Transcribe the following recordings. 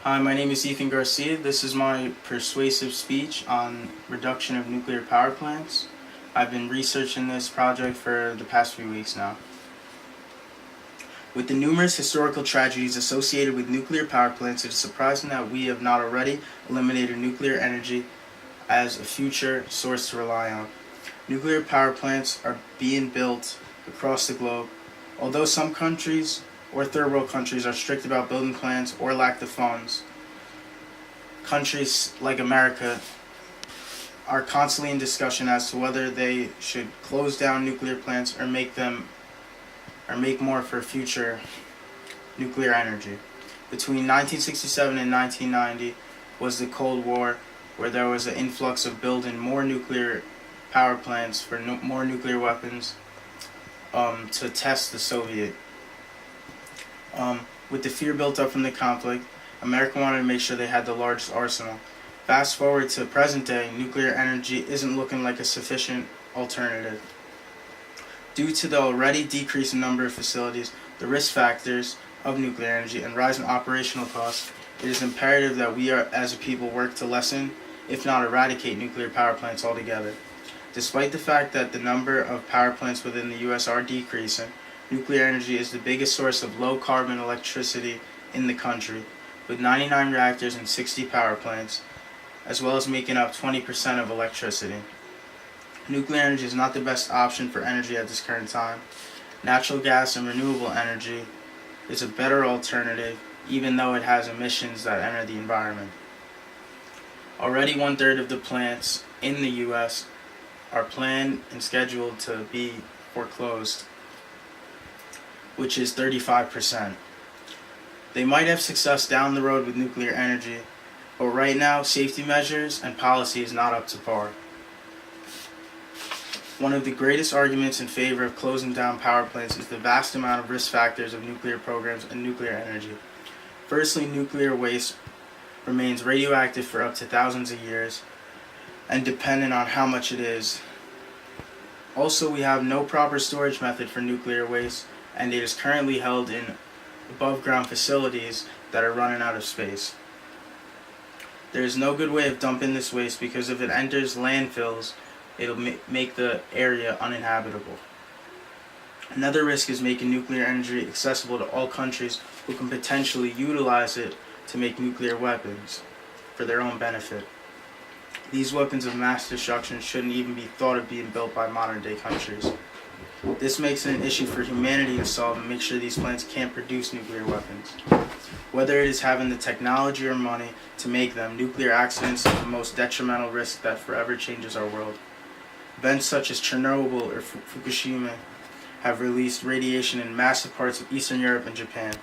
Hi, my name is Ethan Garcia. This is my persuasive speech on reduction of nuclear power plants. I've been researching this project for the past few weeks now. With the numerous historical tragedies associated with nuclear power plants, it is surprising that we have not already eliminated nuclear energy as a future source to rely on. Nuclear power plants are being built across the globe. Although some countries or third world countries are strict about building plants or lack the funds, countries like America are constantly in discussion as to whether they should close down nuclear plants or make more for future nuclear energy. Between 1967 and 1990 was the Cold War, where there was an influx of building more nuclear power plants for more nuclear weapons to test the Soviet. With the fear built up from the conflict, America wanted to make sure they had the largest arsenal. Fast forward to present day, nuclear energy isn't looking like a sufficient alternative. Due to the already decreasing number of facilities, the risk factors of nuclear energy, and rising operational costs, it is imperative that we as a people work to lessen, if not eradicate, nuclear power plants altogether. Despite the fact that the number of power plants within the U.S. are decreasing, nuclear energy is the biggest source of low-carbon electricity in the country, with 99 reactors and 60 power plants, as well as making up 20% of electricity. Nuclear energy is not the best option for energy at this current time. Natural gas and renewable energy is a better alternative, even though it has emissions that enter the environment. Already 1/3 of the plants in the U.S. are planned and scheduled to be foreclosed, which is 35%. They might have success down the road with nuclear energy, but right now safety measures and policy is not up to par. One of the greatest arguments in favor of closing down power plants is the vast amount of risk factors of nuclear programs and nuclear energy. Firstly, nuclear waste remains radioactive for up to thousands of years, and dependent on how much it is. Also, we have no proper storage method for nuclear waste, and it is currently held in above-ground facilities that are running out of space. There is no good way of dumping this waste because if it enters landfills, it'll make the area uninhabitable. Another risk is making nuclear energy accessible to all countries who can potentially utilize it to make nuclear weapons for their own benefit. These weapons of mass destruction shouldn't even be thought of being built by modern-day countries. This makes it an issue for humanity to solve and make sure these plants can't produce nuclear weapons. Whether it is having the technology or money to make them, nuclear accidents are the most detrimental risk that forever changes our world. Events such as Chernobyl or Fukushima have released radiation in massive parts of Eastern Europe and Japan.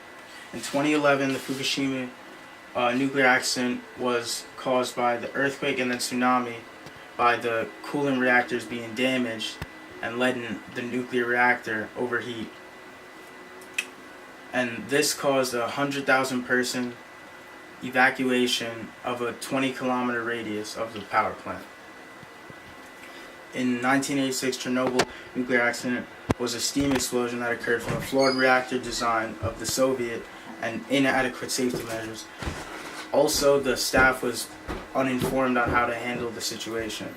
In 2011, the Fukushima nuclear accident was caused by the earthquake and then tsunami by the cooling reactors being damaged and letting the nuclear reactor overheat. And this caused a 100,000 person evacuation of a 20-kilometer radius of the power plant. In 1986, Chernobyl nuclear accident was a steam explosion that occurred from a flawed reactor design of the Soviet and inadequate safety measures. Also, the staff was uninformed on how to handle the situation.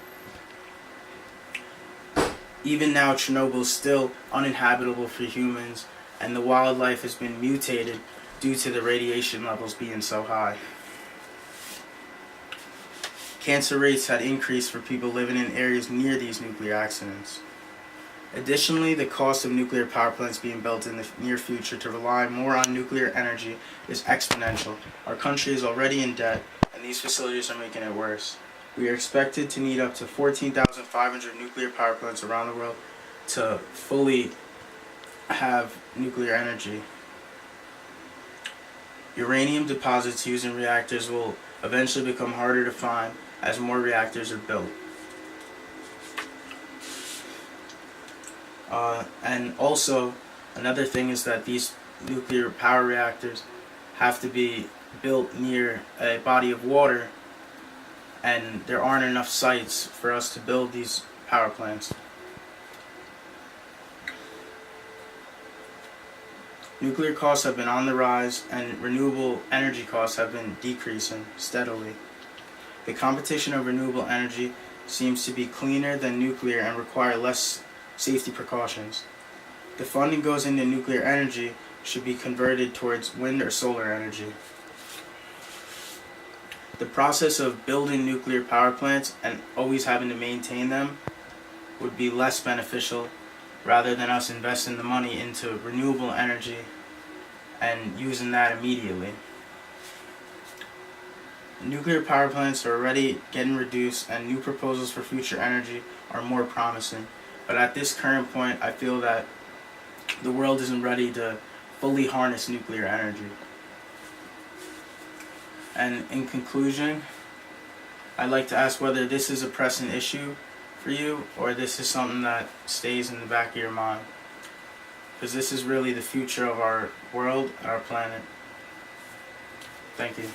Even now, Chernobyl is still uninhabitable for humans, and the wildlife has been mutated due to the radiation levels being so high. Cancer rates had increased for people living in areas near these nuclear accidents. Additionally, the cost of nuclear power plants being built in the near future to rely more on nuclear energy is exponential. Our country is already in debt, and these facilities are making it worse. We are expected to need up to 14,500 nuclear power plants around the world to fully have nuclear energy. Uranium deposits used in reactors will eventually become harder to find as more reactors are built. And also, another thing is that these nuclear power reactors have to be built near a body of water, and there aren't enough sites for us to build these power plants. Nuclear costs have been on the rise, and renewable energy costs have been decreasing steadily. The competition of renewable energy seems to be cleaner than nuclear and require less safety precautions. The funding goes into nuclear energy should be converted towards wind or solar energy. The process of building nuclear power plants and always having to maintain them would be less beneficial rather than us investing the money into renewable energy and using that immediately. Nuclear power plants are already getting reduced, and new proposals for future energy are more promising. But at this current point, I feel that the world isn't ready to fully harness nuclear energy. And in conclusion, I'd like to ask whether this is a pressing issue for you, or this is something that stays in the back of your mind. Because this is really the future of our world and our planet. Thank you.